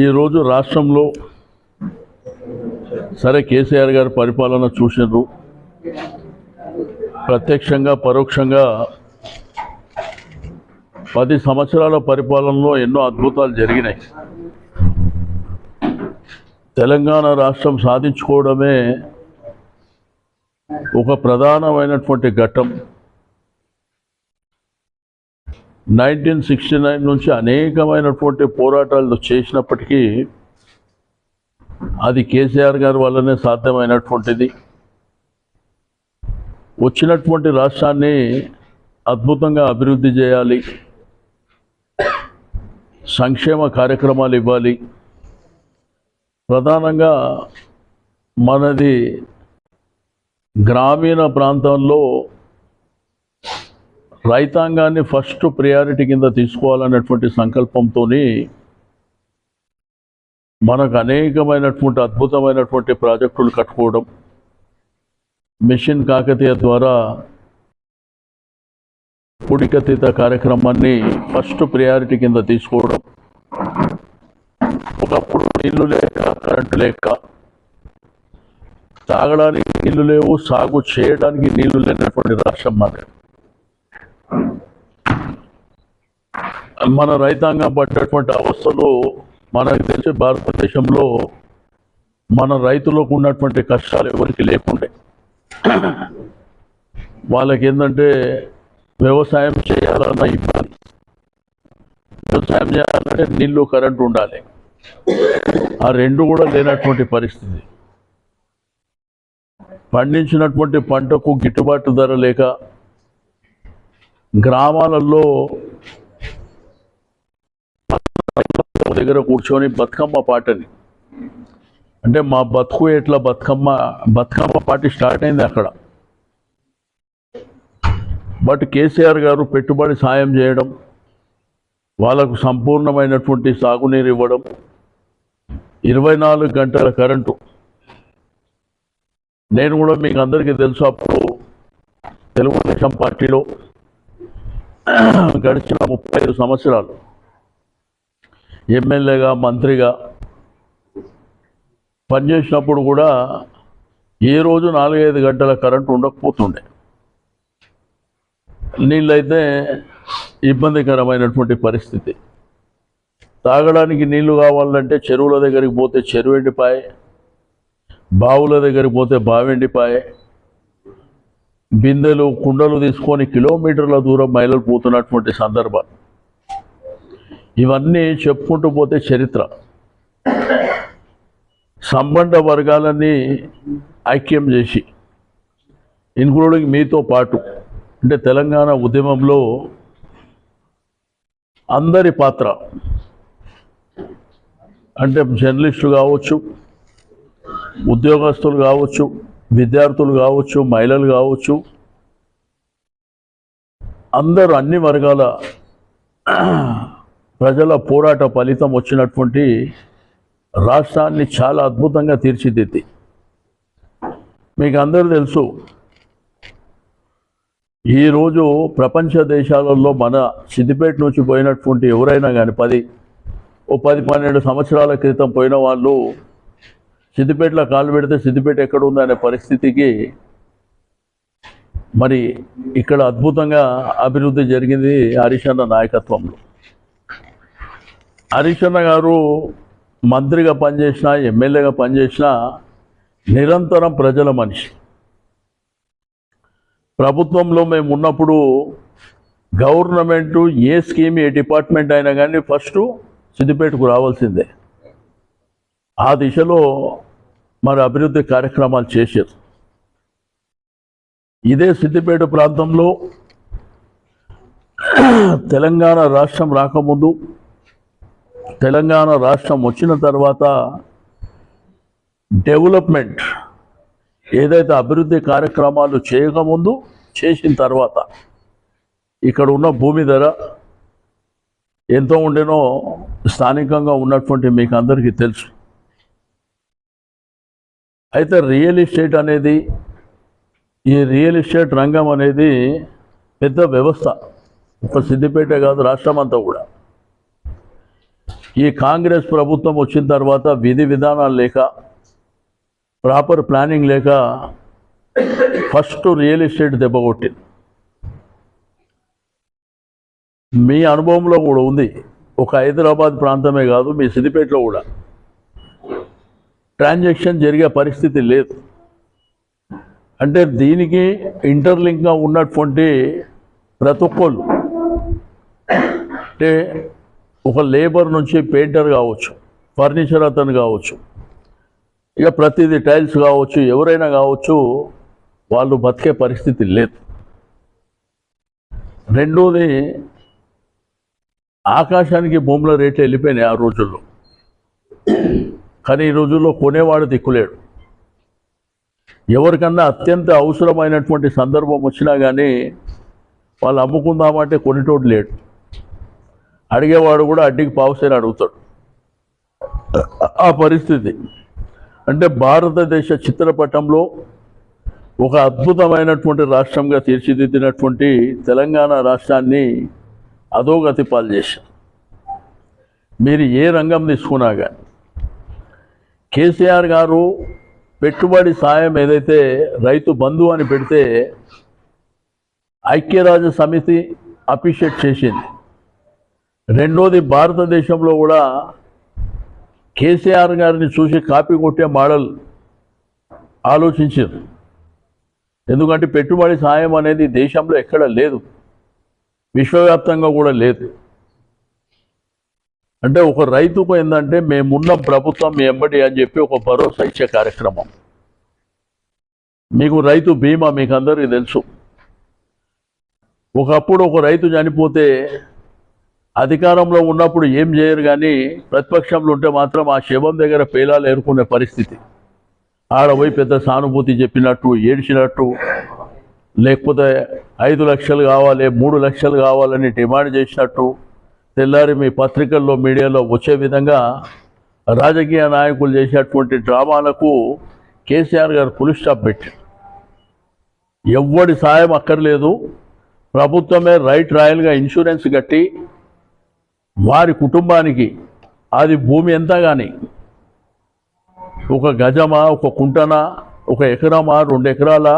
ఈరోజు రాష్ట్రంలో సరే కేసీఆర్ గారి పరిపాలన చూసినారు, ప్రత్యక్షంగా పరోక్షంగా 10 సంవత్సరాల పరిపాలనలో ఎన్నో అద్భుతాలు జరిగినాయి. తెలంగాణ రాష్ట్రం సాధించుకోవడమే ఒక ప్రధానమైనటువంటి ఘట్టం. 1969 నుంచి అనేకమైనటువంటి పోరాటాలు చేసినప్పటికీ అది కేసీఆర్ గారి వల్లనే సాధ్యమైనటువంటిది. వచ్చినటువంటి రాష్ట్రాన్ని అద్భుతంగా అభివృద్ధి చేయాలి, సంక్షేమ కార్యక్రమాలు ఇవ్వాలి. ప్రధానంగా మనది గ్రామీణ ప్రాంతాల్లో రైతాంగాన్ని ఫస్ట్ ప్రియారిటీ కింద తీసుకోవాలనేటువంటి సంకల్పంతో మనకు అనేకమైనటువంటి అద్భుతమైనటువంటి ప్రాజెక్టులు కట్టుకోవడం, మిషన్ కాకతీయ ద్వారా పూడికతీత కార్యక్రమాన్ని ఫస్ట్ ప్రియారిటీ కింద తీసుకోవడం. ఒకప్పుడు నీళ్లు లేక, కరెంటు లేక, తాగడానికి నీళ్లు లేవు, సాగు చేయడానికి నీళ్లు లేనటువంటి రాష్ట్రం మాది. మన రైతాంగం పడ్డటువంటి అవస్థలు మనకు తెలిసి భారతదేశంలో మన రైతులకు ఉన్నటువంటి కష్టాలు ఎవరికి లేకుండే. వాళ్ళకి ఏంటంటే వ్యవసాయం చేయాలన్న ఇబ్బంది, వ్యవసాయం చేయాలంటే నీళ్లు కరెంటు ఉండాలి, ఆ రెండు కూడా లేనటువంటి పరిస్థితి. పండించినటువంటి పంటకు గిట్టుబాటు ధర లేక గ్రామాలలో దగ్గర కూర్చొని బతుకమ్మ పాటని, అంటే మా బతుకు ఎట్లా బతుకమ్మ పాట స్టార్ట్ అయింది అక్కడ. బట్ కేసీఆర్ గారు పెట్టుబడి సాయం చేయడం, వాళ్ళకు సంపూర్ణమైనటువంటి సాగునీరు ఇవ్వడం, 24 గంటల కరెంటు. నేను కూడా మీకు అందరికీ తెలుసు, అప్పుడు తెలుగుదేశం పార్టీలో గడిచిన 35 సంవత్సరాలు ఎమ్మెల్యేగా, మంత్రిగా పనిచేసినప్పుడు కూడా ఏ రోజు 4-5 గంటల కరెంటు ఉండకపోతుండే. నీళ్ళైతే ఇబ్బందికరమైనటువంటి పరిస్థితి. తాగడానికి నీళ్లు కావాలంటే చెరువుల దగ్గరికి పోతే చెరువు ఎండిపాయే, బావుల దగ్గరికి పోతే బావి ఎండిపాయే, బిందెలు కుండలు తీసుకొని కిలోమీటర్ల దూరం మైలులు పోతున్నటువంటి సందర్భాలు. ఇవన్నీ చెప్పుకుంటూ పోతే చరిత్ర. సంబంధ వర్గాలన్నీ ఐక్యం చేసి, ఇన్క్లూడింగ్ మీతో పాటు, అంటే తెలంగాణ ఉద్యమంలో అందరి పాత్ర, అంటే జర్నలిస్టులు కావచ్చు, ఉద్యోగస్తులు కావచ్చు, విద్యార్థులు కావచ్చు, మహిళలు కావచ్చు, అందరూ అన్ని వర్గాల ప్రజల పోరాట ఫలితం వచ్చినటువంటి రాష్ట్రాన్ని చాలా అద్భుతంగా తీర్చిదిద్ది. మీకు అందరూ తెలుసు, ఈరోజు ప్రపంచ దేశాలలో మన సిద్దిపేట నుంచి పోయినటువంటి ఎవరైనా కానీ 10-12 సంవత్సరాల క్రితం పోయిన వాళ్ళు సిద్దిపేటలో కాలు పెడితే సిద్దిపేట ఎక్కడ ఉందనే పరిస్థితికి మరి ఇక్కడ అద్భుతంగా అభివృద్ధి జరిగింది హరీష్ అన్న నాయకత్వంలో. హరీష్ అన్న గారు మంత్రిగా పనిచేసినా, ఎమ్మెల్యేగా పనిచేసినా నిరంతరం ప్రజల మనిషి. ప్రభుత్వంలో మేము ఉన్నప్పుడు గవర్నమెంటు ఏ స్కీమ్, ఏ డిపార్ట్మెంట్ అయినా కానీ ఫస్ట్ సిద్దిపేటకు రావాల్సిందే. ఆ దిశలో మరి అభివృద్ధి కార్యక్రమాలు చేశారు. ఇదే సిద్దిపేట ప్రాంతంలో తెలంగాణ రాష్ట్రం రాకముందు, తెలంగాణ రాష్ట్రం వచ్చిన తర్వాత డెవలప్మెంట్ ఏదైతే అభివృద్ధి కార్యక్రమాలు చేయకముందు, చేసిన తర్వాత ఇక్కడ ఉన్న భూమి ధర ఎంతో ఉండేనో స్థానికంగా ఉన్నటువంటి మీకు అందరికీ తెలుసు. అయితే రియల్ ఎస్టేట్ అనేది, ఈ రియల్ ఎస్టేట్ రంగం అనేది పెద్ద వ్యవస్థ. ఒక సిద్దిపేట కాదు, రాష్ట్రం అంతా కూడా. ఈ కాంగ్రెస్ ప్రభుత్వం వచ్చిన తర్వాత విధి విధానాలు లేక ప్రాపర్ ప్లానింగ్ లేక ఫస్ట్ రియల్ ఎస్టేట్ దెబ్బ కొట్టింది. మీ అనుభవంలో కూడా ఉంది. ఒక హైదరాబాద్ ప్రాంతమే కాదు, మీ సిద్దిపేటలో కూడా ట్రాన్సాక్షన్ జరిగే పరిస్థితి లేదు. అంటే దీనికి ఇంటర్లింక్గా ఉన్నటువంటి ప్రతి ఒక్కళ్ళు, అంటే ఒక లేబర్ నుంచి పెయింటర్ కావచ్చు, ఫర్నిచర్ అతను కావచ్చు, ఇక ప్రతిదీ టైల్స్ కావచ్చు, ఎవరైనా కావచ్చు, వాళ్ళు బతికే పరిస్థితి లేదు. రెండోది, ఆకాశానికి భూముల రేట్లు వెళ్ళిపోయినాయి ఆ రోజుల్లో. కానీ ఈ రోజుల్లో కొనేవాడు దిక్కులేడు. ఎవరికన్నా అత్యంత అవసరమైనటువంటి సందర్భం వచ్చినా కానీ వాళ్ళు అమ్ముకుందామంటే కొనేటోడు లేడు. అడిగేవాడు కూడా అడ్డికి పావుసేని అడుగుతాడు. ఆ పరిస్థితి అంటే భారతదేశ చిత్రపటంలో ఒక అద్భుతమైనటువంటి రాష్ట్రంగా తీర్చిదిద్దినటువంటి తెలంగాణ రాష్ట్రాన్ని అధోగతి పాలు చేశారు. మీరు ఏ రంగం తీసుకున్నా కానీ కేసీఆర్ గారు పెట్టుబడి సాయం ఏదైతే రైతు బంధు అని పెడితే ఐక్యరాజ్య సమితి అప్రిషియేట్ చేసింది. రెండోది, భారతదేశంలో కూడా కేసీఆర్ గారిని చూసి కాపీ కొట్టే మోడల్ ఆలోచించారు. ఎందుకంటే పెట్టుబడి సాయం అనేది దేశంలో ఎక్కడ లేదు, విశ్వవ్యాప్తంగా కూడా లేదు. అంటే ఒక రైతుకు ఏంటంటే మేమున్న ప్రభుత్వం మీ ఎంబడి అని చెప్పి ఒక భరోసా ఇచ్చే కార్యక్రమం. మీకు రైతు బీమా మీకు అందరికీ తెలుసు. ఒకప్పుడు ఒక రైతు చనిపోతే అధికారంలో ఉన్నప్పుడు ఏం చేయరు, కానీ ప్రతిపక్షంలో ఉంటే మాత్రం ఆ శవం దగ్గర పేలాలు ఏరుకునే పరిస్థితి. ఆడపోయి పెద్ద సానుభూతి చెప్పినట్టు, ఏడ్చినట్టు, లేకపోతే 5 లక్షలు కావాలి, 3 లక్షలు కావాలని డిమాండ్ చేసినట్టు తెల్లారి మీ పత్రికల్లో మీడియాలో వచ్చే విధంగా రాజకీయ నాయకులు చేసేటువంటి డ్రామాలకు కేసీఆర్ గారు ఫుల్ స్టాప్ పెట్టారు. ఎవ్వడి సాయం అక్కర్లేదు, ప్రభుత్వమే రైట్ రాయల్గా ఇన్సూరెన్స్ కట్టి వారి కుటుంబానికి అది భూమి ఎంత కానీ, ఒక గజమా, ఒక కుంటనా, ఒక ఎకరమా, 2 ఎకరాల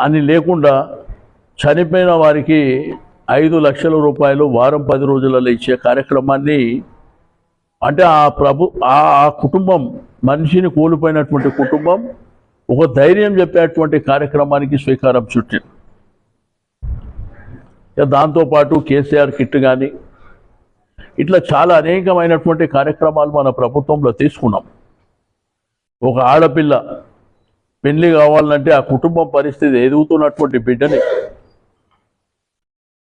అని లేకుండా చనిపోయిన వారికి 5 లక్షల రూపాయలు వారం 10 రోజులలో ఇచ్చే కార్యక్రమాన్ని, అంటే ఆ కుటుంబం, మనిషిని కోల్పోయినటువంటి కుటుంబం ఒక ధైర్యం చెప్పేటువంటి కార్యక్రమానికి శ్రీకారం చుట్టింది. దాంతోపాటు కేసీఆర్ కిట్ కానీ ఇట్లా చాలా అనేకమైనటువంటి కార్యక్రమాలు మన ప్రభుత్వంలో తీసుకున్నాం. ఒక ఆడపిల్ల పెళ్లి కావాలంటే ఆ కుటుంబం పరిస్థితి, ఎదుగుతున్నటువంటి బిడ్డని,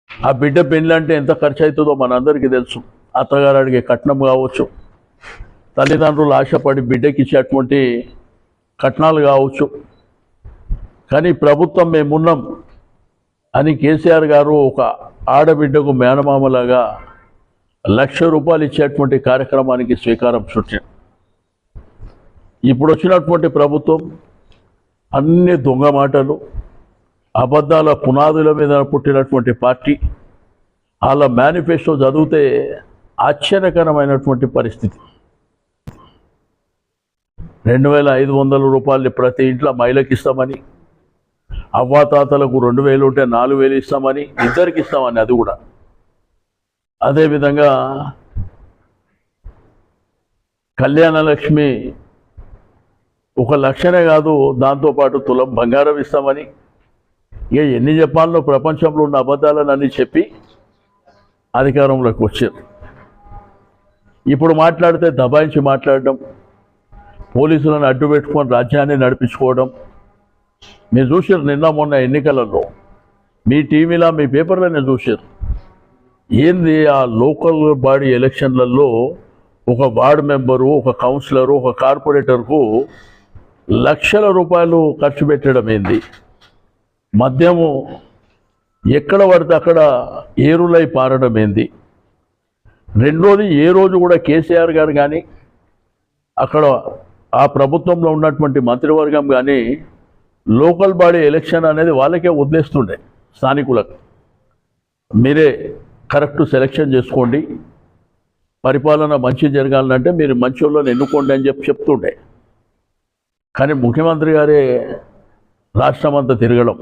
ఆ బిడ్డ పెళ్లి అంటే ఎంత ఖర్చు అవుతుందో మనందరికీ తెలుసు. అత్తగారు అడిగే కట్నం కావచ్చు, తల్లిదండ్రులు ఆశపడి బిడ్డకి ఇచ్చేటువంటి కట్నాలు కావచ్చు. కానీ ప్రభుత్వం మేమున్నాం అని కేసీఆర్ గారు ఒక ఆడబిడ్డకు మేనమామలాగా 1,00,000 రూపాయలు ఇచ్చేటువంటి కార్యక్రమానికి శ్రీకారం చుట్టారు. ఇప్పుడు వచ్చినటువంటి ప్రభుత్వం అన్ని దొంగ మాటలు, అబద్ధాల పునాదుల మీద పుట్టినటువంటి పార్టీ. వాళ్ళ మేనిఫెస్టో చదివితే ఆశ్చర్యకరమైనటువంటి పరిస్థితి. 2,500 రూపాయలు ప్రతి ఇంట్లో మహిళకి ఇస్తామని, అవ్వాతాతలకు 2,000 ఉంటే 4,000 ఇస్తామని, ఇద్దరికి ఇస్తామని, అది కూడా. అదేవిధంగా కళ్యాణ లక్ష్మి 1,00,000 కాదు, దాంతోపాటు తులం బంగారం ఇస్తామని, ఇక ఎన్ని చెప్పాలో ప్రపంచంలో ఉన్న అబద్ధాలను అన్నీ చెప్పి అధికారంలోకి వచ్చారు. ఇప్పుడు మాట్లాడితే దబాయించి మాట్లాడడం, పోలీసులను అడ్డు పెట్టుకొని రాజ్యాన్ని నడిపించుకోవడం. మీరు చూశారు నిన్న మొన్న ఎన్నికలలో, మీ టీవీలో మీ పేపర్లోనే చూశారు. ఏంది ఆ లోకల్ బాడీ ఎలక్షన్లలో ఒక వార్డు మెంబరు, ఒక కౌన్సిలరు, ఒక కార్పొరేటర్కు లక్షల రూపాయలు ఖర్చు పెట్టడం ఏంది? మద్యము ఎక్కడ పడితే అక్కడ ఏరులై పారడం ఏంది? రెండోది, ఏ రోజు కూడా కేసీఆర్ గారు కానీ అక్కడ ఆ ప్రభుత్వంలో ఉన్నటువంటి మంత్రివర్గం కానీ లోకల్ బాడీ ఎలక్షన్ అనేది వాళ్ళకే వదిలేస్తుండే, స్థానికులకు. మీరే కరెక్ట్ సెలెక్షన్ చేసుకోండి, పరిపాలన మంచి జరగాలంటే మీరు మంచి వాళ్ళని ఎన్నుకోండి అని చెప్తుండే. కానీ ముఖ్యమంత్రి గారే రాష్ట్రం అంతా తిరగడం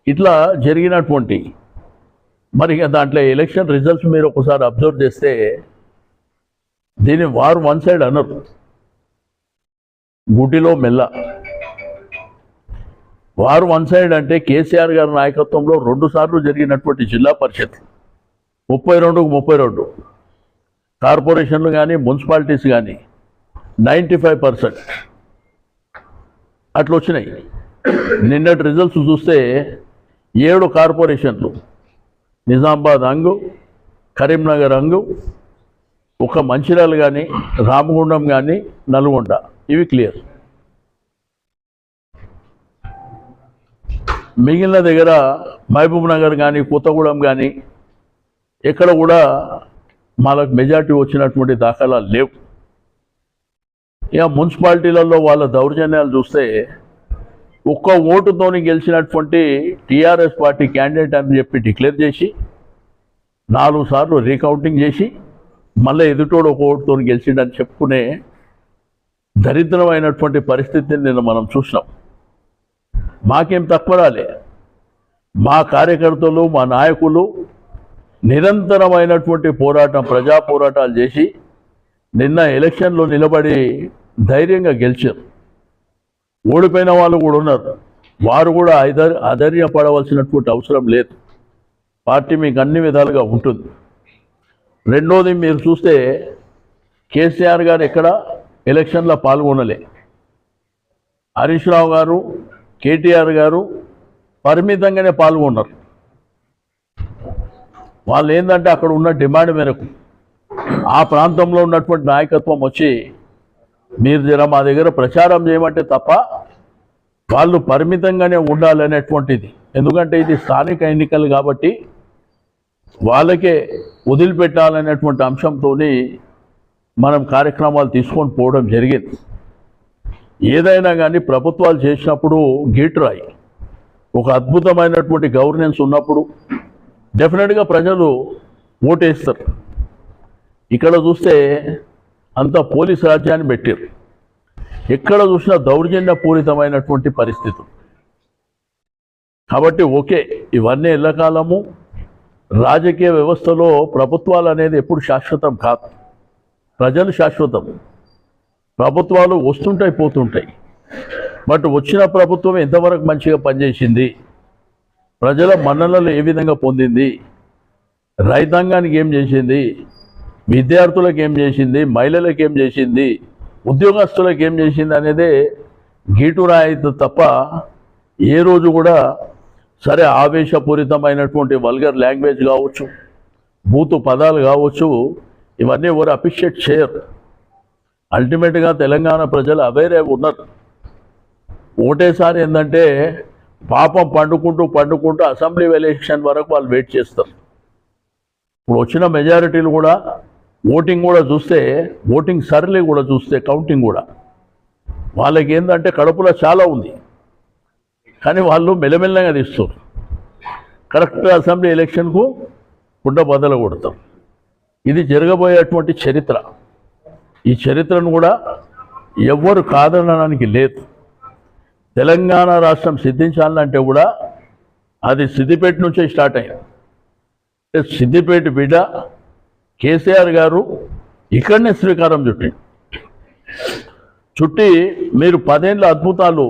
ఇట్లా జరిగినటువంటి మరి దాంట్లో ఎలక్షన్ రిజల్ట్స్ మీరు ఒకసారి అబ్జర్వ్ చేస్తే దీన్ని వారు వన్ సైడ్ అనరు, గుడ్డిలో మెల్ల. వారు వన్ సైడ్ అంటే కేసీఆర్ గారి నాయకత్వంలో 2 సార్లు జరిగినటువంటి జిల్లా పరిషత్ 32కు 32 కార్పొరేషన్లు కానీ మున్సిపాలిటీస్ కానీ 95% అట్లా వచ్చినాయి. నిన్నటి రిజల్ట్స్ చూస్తే 7 కార్పొరేషన్లు నిజామాబాద్ అంగు, కరీంనగర్ అంగు, ఒక మంచిర్యాల కానీ రామగుండం కానీ నల్గొండ ఇవి క్లియర్. మిగిలిన దగ్గర మహబూబ్ నగర్ కానీ కొత్తగూడెం కానీ ఎక్కడ కూడా మనకు మెజార్టీ వచ్చినటువంటి దాఖలాలు లేవు. ఇక మున్సిపాలిటీలలో వాళ్ళ దౌర్జన్యాలు చూస్తే ఒక్క ఓటుతోని గెలిచినటువంటి టీఆర్ఎస్ పార్టీ క్యాండిడేట్ అని చెప్పి డిక్లేర్ చేసి 4 సార్లు రీకౌంటింగ్ చేసి మళ్ళీ ఎదుటోడు ఒక ఓటుతో గెలిచిండని చెప్పుకునే దరిద్రమైనటువంటి పరిస్థితిని నిన్న మనం చూసినాం. మాకేం తక్కువ రాలే, మా కార్యకర్తలు మా నాయకులు నిరంతరమైనటువంటి పోరాటం ప్రజా పోరాటాలు చేసి నిన్న ఎలక్షన్లో నిలబడి ధైర్యంగా గెలిచారు. ఓడిపోయిన వాళ్ళు కూడా ఉన్నారు, వారు కూడా అధైర్యపడవలసినటువంటి అవసరం లేదు. పార్టీ మీకు అన్ని విధాలుగా ఉంటుంది. రెండోది మీరు చూస్తే కేసీఆర్ గారు ఎక్కడ ఎలక్షన్లో పాల్గొనలే. హరీష్ రావు గారు కేటీఆర్ గారు పరిమితంగానే పాల్గొన్నారు. వాళ్ళు ఏంటంటే అక్కడ ఉన్న డిమాండ్ మేరకు ఆ ప్రాంతంలో ఉన్నటువంటి నాయకత్వం వచ్చి మీరు జర మా దగ్గర ప్రచారం చేయమంటే తప్ప వాళ్ళు పరిమితంగానే ఉండాలనేటువంటిది. ఎందుకంటే ఇది స్థానిక ఎన్నికలు కాబట్టి వాళ్ళకే వదిలిపెట్టాలనేటువంటి అంశంతో మనం కార్యక్రమాలు తీసుకొని పోవడం జరిగింది. ఏదైనా కానీ ప్రభుత్వాలు చేసినప్పుడు గీటురాయి ఒక అద్భుతమైనటువంటి గవర్నెన్స్ ఉన్నప్పుడు డెఫినెట్గా ప్రజలు ఓటేస్తారు. ఇక్కడ చూస్తే అంత పోలీస్ రాజ్యాన్ని పెట్టారు, ఎక్కడ చూసినా దౌర్జన్యపూరితమైనటువంటి పరిస్థితులు. కాబట్టి ఓకే, ఇవన్నీ ఎల్లకాలము రాజకీయ వ్యవస్థలో ప్రభుత్వాలు అనేది ఎప్పుడు శాశ్వతం కాదు, ప్రజలు శాశ్వతం. ప్రభుత్వాలు వస్తుంటాయి పోతుంటాయి, బట్ వచ్చిన ప్రభుత్వం ఎంతవరకు మంచిగా పనిచేసింది, ప్రజల మన్ననలు ఏ విధంగా పొందింది, రైతాంగానికి ఏం చేసింది, విద్యార్థులకు ఏం చేసింది, మహిళలకు ఏం చేసింది, ఉద్యోగస్తులకు ఏం చేసింది అనేదే గీటురాయి తప్ప ఏ రోజు కూడా సరే ఆవేశపూరితమైనటువంటి వల్గర్ లాంగ్వేజ్ కావచ్చు, బూతు పదాలు కావచ్చు, ఇవన్నీ ఎవరు అప్రిషియేట్ చేయరు. అల్టిమేట్గా తెలంగాణ ప్రజలు అవేరే ఉన్నారు. ఒకటేసారి ఏంటంటే పాపం పండుకుంటూ అసెంబ్లీ ఎలక్షన్ వరకు వాళ్ళు వెయిట్ చేస్తారు. ఇప్పుడు వచ్చిన మెజారిటీలు కూడా ఓటింగ్ కూడా చూస్తే, ఓటింగ్ సర్లే కూడా చూస్తే, కౌంటింగ్ కూడా వాళ్ళకి ఏంటంటే కడుపులో చాలా ఉంది, కానీ వాళ్ళు మెల్లమెల్లగా తీస్తారు. కరెక్ట్గా అసెంబ్లీ ఎలక్షన్కు గుడ్డ బదలు కొడతారు. ఇది జరగబోయేటువంటి చరిత్ర. ఈ చరిత్రను కూడా ఎవ్వరు కాదనడానికి లేదు. తెలంగాణ రాష్ట్రం సిద్ధించాలంటే కూడా అది సిద్దిపేట నుంచే స్టార్ట్ అయింది. సిద్దిపేట బిడ్డ కేసీఆర్ గారు ఇక్కడనే శ్రీకారం చుట్టి మీరు 10 ఏళ్ళ అద్భుతాలు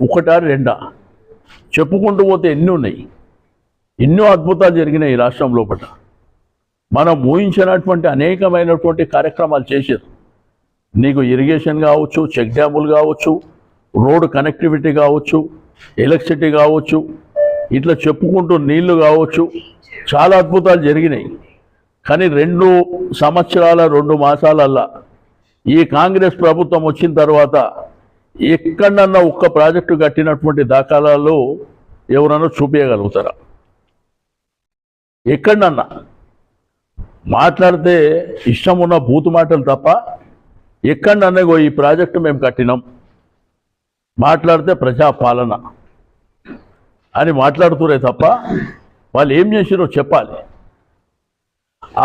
ఒకటా రెండా చెప్పుకుంటూ పోతే ఎన్ని ఉన్నాయి, ఎన్నో అద్భుతాలు జరిగినాయి ఈ రాష్ట్రం లోపల. మనం ఊహించినటువంటి అనేకమైనటువంటి కార్యక్రమాలు చేశారు. నీకు ఇరిగేషన్ కావచ్చు, చెక్ డ్యాములు కావచ్చు, రోడ్ కనెక్టివిటీ కావచ్చు, ఎలక్ట్రిసిటీ కావచ్చు, ఇట్లా చెప్పుకుంటూ నీళ్లు కావచ్చు, చాలా అద్భుతాలు జరిగినాయి. కానీ 2 సంవత్సరాల 2 మాసాలల్లా ఈ కాంగ్రెస్ ప్రభుత్వం వచ్చిన తర్వాత ఎక్కడన్నా ఒక్క ప్రాజెక్టు కట్టినటువంటి దాఖలాలు ఎవరన్నా చూపించగలుగుతారా? ఎక్కడన్నా మాట్లాడితే ఇష్టం ఉన్న బూతు మాటలు తప్ప ఎక్కడన్నా ఈ ప్రాజెక్టు మేము కట్టినాం, మాట్లాడితే ప్రజాపాలన అని మాట్లాడుతురే తప్ప వాళ్ళు ఏం చేసిరో చెప్పాలి.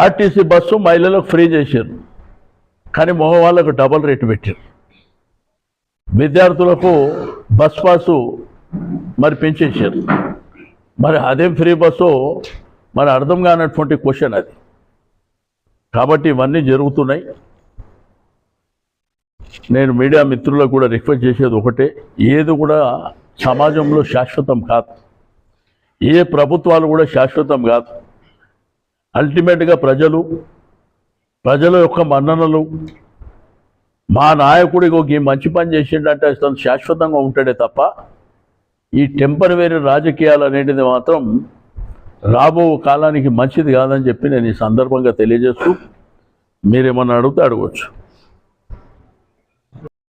ఆర్టీసీ బస్సు మహిళలకు ఫ్రీ చేశారు, కానీ మగవాళ్ళకు డబల్ రేటు పెట్టారు. విద్యార్థులకు బస్ పాసు మరి పెంచేశారు. మరి అదేం ఫ్రీ బస్సు మరి అర్థం కానటువంటి క్వశ్చన్ అది. కాబట్టి ఇవన్నీ జరుగుతున్నాయి. నేను మీడియా మిత్రులకు కూడా రిక్వెస్ట్ చేసేది ఒకటే, ఏది కూడా సమాజంలో శాశ్వతం కాదు, ఏ ప్రభుత్వాలు కూడా శాశ్వతం కాదు. అల్టిమేట్గా ప్రజల యొక్క మన్ననలు, మా నాయకుడికి ఒక మంచి పని చేసిండంటే అతను శాశ్వతంగా ఉంటాడే తప్ప ఈ టెంపరవరీ రాజకీయాలు అనేటిది మాత్రం రాబో కాలానికి మంచిది కాదని చెప్పి నేను ఈ సందర్భంగా తెలియజేస్తూ, మీరేమన్నా అడిగితే అడగవచ్చు.